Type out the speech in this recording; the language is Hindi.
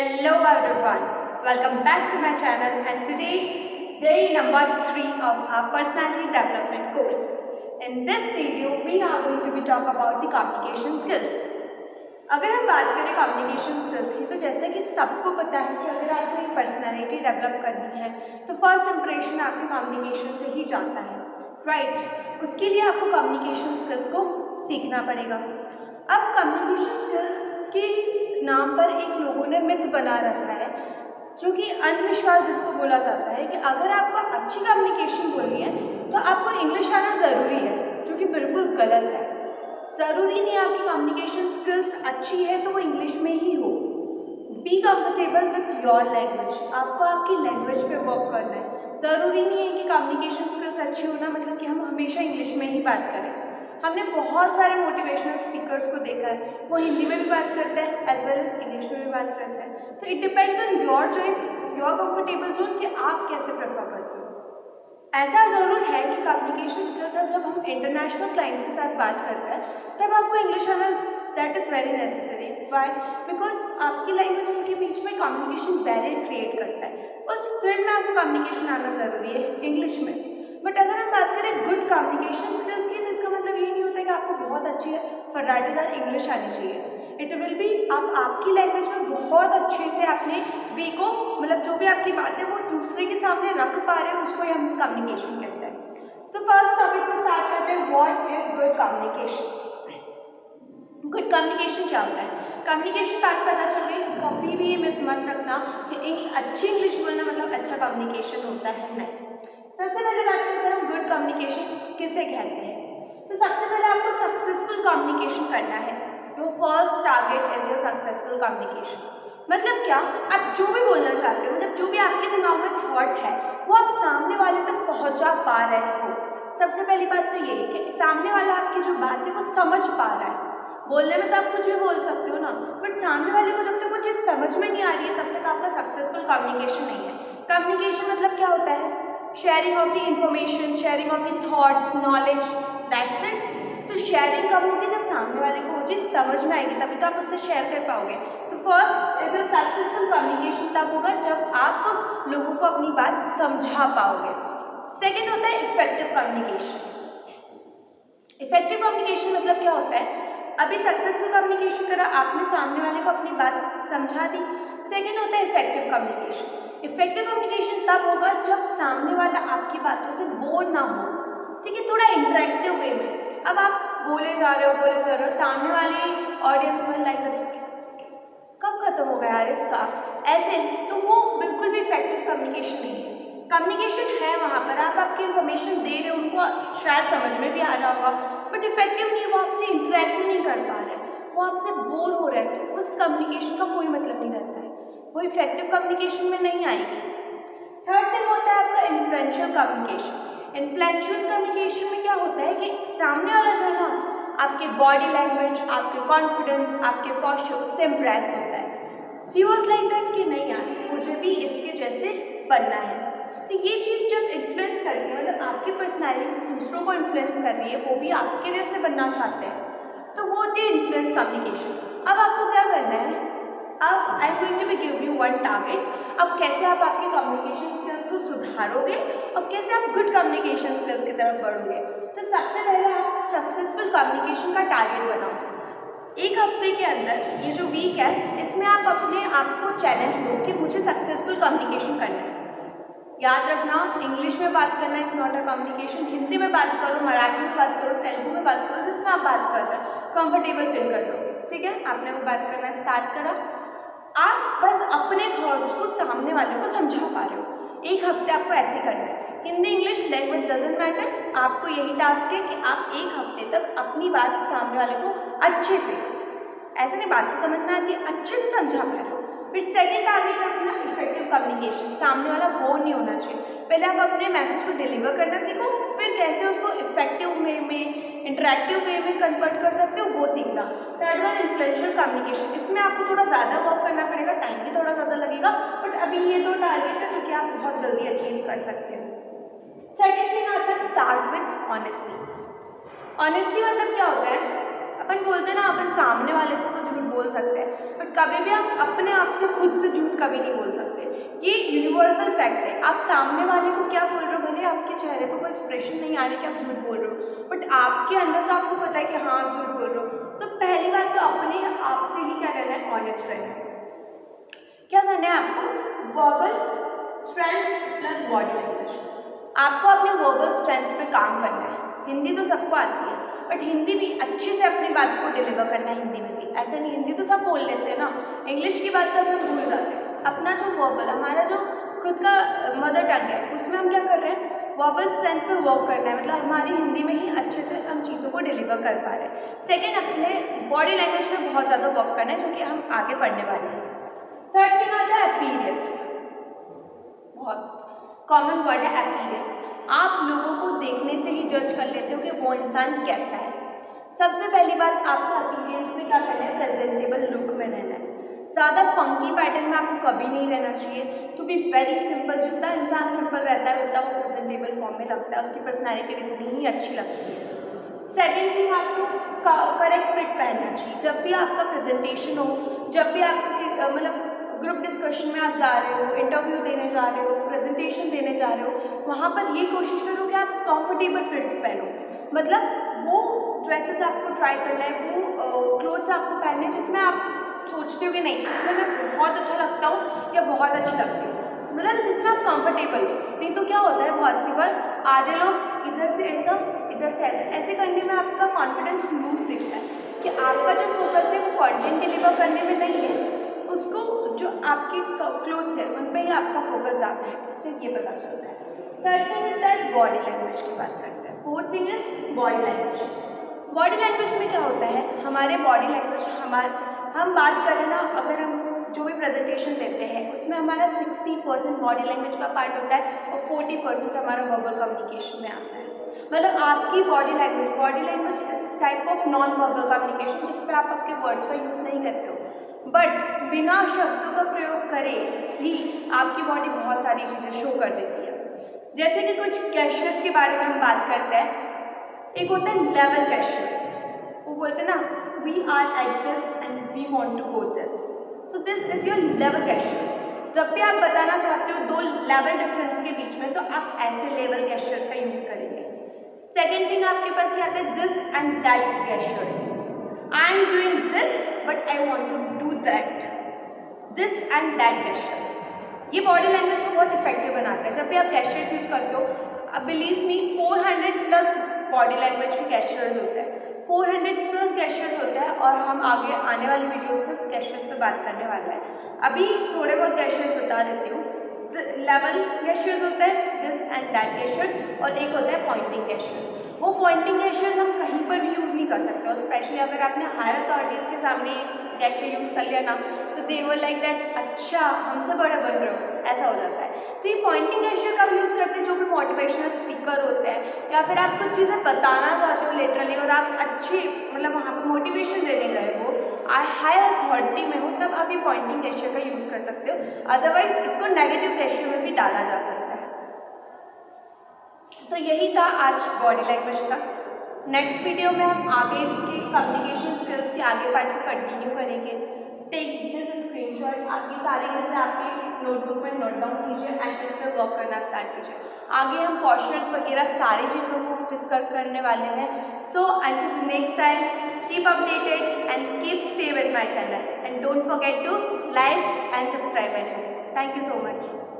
Hello everyone, welcome back to my channel and today day number 3 of our personality development course. In this video we are going to be talk about the communication skills. अगर हम बात करें कम्युनिकेशन स्किल्स की तो जैसे कि सबको पता है कि अगर आपको एक पर्सनालिटी डेवलप करनी है तो फर्स्ट इंप्रेशन आपके कम्युनिकेशन से ही जाता है, राइट। उसके लिए आपको कम्युनिकेशन स्किल्स को सीखना पड़ेगा। अब कम्युनिकेशन स्किल्स के नाम पर एक लोगों ने मिथ बना रखा है जो कि अंधविश्वास जिसको बोला जाता है कि अगर आपको अच्छी कम्युनिकेशन बोलनी है तो आपको इंग्लिश आना ज़रूरी है, जो कि बिल्कुल गलत है। ज़रूरी नहीं आपकी कम्युनिकेशन स्किल्स अच्छी है तो वो इंग्लिश में ही हो। Be comfortable with your language, आपको आपकी लैंग्वेज पे वर्क करना है। ज़रूरी नहीं है कि कम्युनिकेशन स्किल्स अच्छी होना मतलब कि हम हमेशा इंग्लिश में ही बात करें। हमने बहुत सारे मोटिवेशनल स्पीकर्स को देखा है, वो हिंदी में भी बात करते हैं एज वेल एज इंग्लिश में भी बात करते हैं। तो it depends on your choice, your comfortable zone कि आप कैसे प्रेफर करते हो। ऐसा ज़रूर है कि कम्युनिकेशन स्किल्स है, जब हम इंटरनेशनल क्लाइंट्स के साथ बात करते हैं तब आपको इंग्लिश आना that is very necessary. Why? Because आपकी लैंग्वेज उनके बीच में कम्युनिकेशन बैरियर क्रिएट करता है। उस फील्ड में आपको कम्युनिकेशन आना ज़रूरी है इंग्लिश में। बट अगर हम बात करें गुड कम्युनिकेशन स्किल्स की तो इसका मतलब ये नहीं होता कि आपको बहुत अच्छी है फर्राटेदार इंग्लिश आनी चाहिए। इट विल बी आप आपकी लैंग्वेज में बहुत अच्छे से अपने वे को मतलब जो भी आपकी बात है वो दूसरे के सामने रख पा रहे हैं, उसको हम कम्युनिकेशन कहते हैं। तो फर्स्ट टॉपिक से स्टार्ट करते हैं, what is good communication. Good communication क्या होता है? कम्युनिकेशन बात पता चल गई। कभी भी ये मत रखना कि एक अच्छी इंग्लिश बोलना मतलब अच्छा कम्युनिकेशन होता है, नहीं। सबसे पहले बात करते हैं हम गुड कम्युनिकेशन किसे कहते हैं। तो सबसे पहले आपको सक्सेसफुल कम्युनिकेशन करना है। Your first target is your successful communication. मतलब क्या, आप जो भी बोलना चाहते हो, मतलब जो भी आपके दिमाग में थॉट है वो आप सामने वाले तक पहुंचा पा रहे हो। सबसे पहली बात तो ये है कि सामने वाला आपकी जो बात है वो समझ पा रहा है। बोलने में तो आप कुछ भी बोल सकते हो ना, बट सामने वाले को जब तक वो चीज़ समझ में नहीं आ रही है तब तक आपका सक्सेसफुल कम्युनिकेशन नहीं है। कम्युनिकेशन मतलब क्या होता है? Sharing of the information, sharing of the thoughts, knowledge, that's it. तो शेयरिंग कब होगी? जब सामने वाले को वो चीज़ समझ में आएगी, तभी तो आप उससे शेयर कर पाओगे। तो first is a successful communication तब होगा जब आप लोगों को अपनी बात समझा पाओगे। सेकेंड होता है इफेक्टिव कम्युनिकेशन। इफेक्टिव कम्युनिकेशन मतलब क्या होता है? अभी सक्सेसफुल कम्युनिकेशन करा आपने, सामने वाले को अपनी बात समझा दी। सेकेंड होता है इफेक्टिव कम्युनिकेशन। इफेक्टिव कम्युनिकेशन तब होगा जब सामने वाला आपकी बातों से बोर ना हो, ठीक है, थोड़ा इंटरेक्टिव वे में। अब आप बोले जा रहे हो, सामने वाली ऑडियंस में लाइक कब खत्म होगा यार इसका, ऐसे, तो वो बिल्कुल भी इफेक्टिव कम्युनिकेशन नहीं है। कम्युनिकेशन है वहाँ पर, आप आपकी इन्फॉर्मेशन दे रहे हो, उनको शायद समझ में भी आ रहा होगा, बट इफेक्टिव नहीं है, वो आपसे इंटरेक्ट नहीं कर पा रहे हैं, वो आपसे बोर हो रहे हैं, तो उस कम्युनिकेशन का कोई मतलब नहीं रहता है, वो इफेक्टिव कम्युनिकेशन में नहीं आएगी। थर्ड थिंग होता है आपका इन्फ्लुएंशियल कम्युनिकेशन। इन्फ्लुएंशियल कम्युनिकेशन में क्या होता है कि सामने वाला जो है ना आपके बॉडी लैंग्वेज, आपके कॉन्फिडेंस, आपके पोस्चर उससे इम्प्रेस होता है। ही वॉज लाइक दैट कि नहीं यार मुझे भी इसके जैसे बनना है। तो ये चीज़ जब इन्फ्लुएंस करती है, मतलब आपकी पर्सनैलिटी दूसरों को इन्फ्लुएंस कर रही है, वो भी आपके जैसे बनना चाहते हैं, तो वो होती है इन्फ्लुएंस कम्युनिकेशन। अब आपको क्या करना है, अब I am going to be give you one target. अब कैसे आप आपके कम्युनिकेशन स्किल्स को सुधारोगे और कैसे आप गुड कम्युनिकेशन स्किल्स की तरफ बढ़ोगे। तो सबसे पहले आप सक्सेसफुल कम्युनिकेशन का टारगेट बनाओ। एक हफ्ते के अंदर ये जो वीक है इसमें आप अपने आप को चैलेंज दो कि मुझे सक्सेसफुल कम्युनिकेशन करना है। याद रखना, इंग्लिश में बात करना is not a communication. Hindi में बात करो, मराठी में बात करो, तेलुगु में बात करो, जिसमें आप बात कर रहे हो कंफर्टेबल फील कर लो, ठीक है। आपने वो बात करना स्टार्ट करा, आप बस अपने थॉट्स को सामने वाले को समझा पा रहे हो। एक हफ्ते आपको ऐसे करना है। Hindi English language doesn't matter, आपको यही टास्क है कि आप एक हफ्ते तक अपनी बात सामने वाले को अच्छे से, ऐसे नहीं बात तो समझ में आती है, अच्छे से समझा पा रहे हो। फिर सेकेंड टारगेट रखना इफेक्टिव कम्युनिकेशन। सामने वाला बोर नहीं होना चाहिए। पहले आप अपने मैसेज को डिलीवर करना सीखो, फिर कैसे उसको इफेक्टिव वे में, इंटरेक्टिव वे में कन्वर्ट कर सकते हो वो सीखना। Third one influential communication. इसमें आपको थोड़ा ज़्यादा वर्क करना पड़ेगा, टाइम भी थोड़ा ज़्यादा लगेगा, बट अभी ये दो टारगेट है जो कि आप बहुत जल्दी अचीव कर सकते हो। सेकेंड थिंग आता है स्टार्ट विथ ऑनेस्टी। ऑनेस्टी मतलब क्या होता है? अपन बोलते हैं ना, अपन सामने वाले से तो झूठ बोल सकते हैं, बट कभी भी आप अपने आप से खुद से झूठ कभी नहीं बोल सकते। ये यूनिवर्सल फैक्ट है। आप सामने वाले को क्या बोल रहे हो, भले आपके चेहरे पर कोई एक्सप्रेशन नहीं आ रही कि आप झूठ बोल रहे हो, बट आपके अंदर तो आपको पता है कि हाँ आप झूठ बोल रहे हो। तो पहली बात तो अपने आप से ही क्या करना है, ऑनेस्ट रहना है। क्या करना है आपको, verbal strength plus body language. आपको अपने वर्बल स्ट्रेंथ पे काम करना है। हिंदी तो सबको आती है, बट हिंदी भी अच्छे से अपनी बात को डिलीवर करना है। हिंदी में भी ऐसा नहीं, हिंदी तो सब बोल लेते हैं ना, इंग्लिश की बात तो हम भूल जाते हैं। अपना जो वर्बल, हमारा जो खुद का मदर टंग है, उसमें हम क्या कर रहे हैं, वर्बल स्ट्रेंथ पे वर्क करना है। मतलब हमारी हिंदी में ही अच्छे से हम चीज़ों को डिलीवर कर पा रहे हैं। सेकेंड, अपने बॉडी लैंग्वेज पे बहुत ज़्यादा वर्क करना है, जो कि हम आगे पढ़ने वाले हैं। थर्ड थिंग आता है अपीयरेंस। बहुत कॉमन वर्ड है अपीयरेंस। आप लोगों को देखने से ही जज कर लेते हो कि वो इंसान कैसा है। सबसे पहली बात, आपको अपीयरेंस में क्या करना है, प्रेजेंटेबल लुक में रहना है। ज़्यादा फंकी पैटर्न में आपको कभी नहीं रहना चाहिए। टू बी वेरी सिंपल, जितना इंसान सिंपल रहता है उतना वो प्रेजेंटेबल फॉर्म में लगता है, उसकी पर्सनैलिटी इतनी ही अच्छी लगती है। सेकेंड थिंग, आपको करेक्ट फिट पहनना चाहिए। जब भी आपका प्रेजेंटेशन हो, जब भी आप मतलब ग्रुप डिस्कशन में आप जा रहे हो, इंटरव्यू देने जा रहे हो, प्रेजेंटेशन देने जा रहे हो, वहाँ पर ये कोशिश करो कि आप कंफर्टेबल फिट्स पहनो। मतलब वो ड्रेसेस आपको ट्राई करना है, वो क्लोथ्स आपको पहनने जिसमें आप सोचते हो कि नहीं इसमें मैं बहुत अच्छा लगता हूँ या बहुत अच्छी लगती हूँ, मतलब जिसमें आप कंफर्टेबल हो। नहीं तो क्या होता है, बहुत सी बार आधे लोग इधर से ऐसा इधर से ऐसा ऐसे करने में आपका कॉन्फिडेंस लूज दिखता है कि आपका जो फोकस है वो कंटेंट डिलीवर करने में नहीं है, उसको जो आपके क्लोथ्स है उन पे ही आपका फोकस ज़्यादा है। इससे ये पता चलता है। Third thing is that body language की बात करते हैं। Fourth thing is body language. Body language में क्या होता है, हमारे बॉडी लैंग्वेज, हम बात करें ना, अगर हम जो भी प्रेजेंटेशन देते हैं उसमें हमारा 60% बॉडी लैंग्वेज का पार्ट होता है और 40% हमारा वर्बल कम्युनिकेशन में आता है। मतलब आपकी बॉडी लैंग्वेज इस type of non verbal communication जिस पे आप आपके वर्ड्स का यूज़ नहीं करते हो, बट बिना शब्दों का प्रयोग करे भी आपकी बॉडी बहुत सारी चीज़ें शो कर देती है। जैसे कि कुछ गेस्चर्स के बारे में हम बात करते हैं। एक होता है लेवल गेस्चर्स, वो बोलते हैं ना, we are like this and we want to go this, so this is your level gestures. जब भी आप बताना चाहते हो दो लेवल डिफरेंस के बीच में, तो आप ऐसे लेवल गेस्चर्स का यूज़ करेंगे। सेकेंड थिंग आपके पास क्या आता है, this and that gestures. I am doing this but I want to do that, this and that gestures. ये बॉडी लैंग्वेज को बहुत इफेक्टिव बनाता है। जब भी आप गेस्चर्स यूज करते हो, believe me 400 plus body language के गेस्चर्स होते हैं, 400 प्लस गेस्चर्स होते हैं, और हम आगे आने वाली वीडियोस में गेस्चर्स पे बात करने वाले हैं। अभी थोड़े बहुत गेस्चर्स बता देती हूँ। लेवल गेस्चर्स होता है, दिस एंड दैट गेस्चर्स, और एक होता है पॉइंटिंग गेस्चर्स। वो पॉइंटिंग गेस्चर्स हम कहीं पर भी यूज़ नहीं कर सकते, और स्पेशली अगर आपने हायर अथॉरिटीज़ के सामने गेस्चर यूज़ कर लिया ना, तो दे वर लाइक दैट, अच्छा हमसे बड़ा बन रहे हो, ऐसा हो जाता है। तो ये पॉइंटिंग गेस्चर कब यूज़ करते हैं, जो भी मोटिवेशनल स्पीकर होते हैं, या फिर आप कुछ चीज़ें बताना चाहते हो लिटरली, और आप अच्छे मतलब वहाँ पर मोटिवेशन देने गए हो, हायर अथॉरिटी में हो, तब आप ये पॉइंटिंग गेस्चर का यूज़ कर सकते हो। अदरवाइज इसको नेगेटिव गेस्चर में भी डाला जा सकता है। तो यही था आज बॉडी लैंग्वेज का। नेक्स्ट वीडियो में हम आगे इसकी कम्युनिकेशन स्किल्स के आगे पार्ट को कंटिन्यू करेंगे। टेक दिस स्क्रीनशॉट, आपकी सारी चीज़ें आपकी नोटबुक में नोट डाउन कीजिए एंड इस पर वर्क करना स्टार्ट कीजिए। आगे हम पोस्चर्स वगैरह सारी चीज़ों को डिस्कस करने वाले हैं। So until next time, keep updated and keep stay with my channel, and don't forget to like and subscribe my channel. Thank you so much.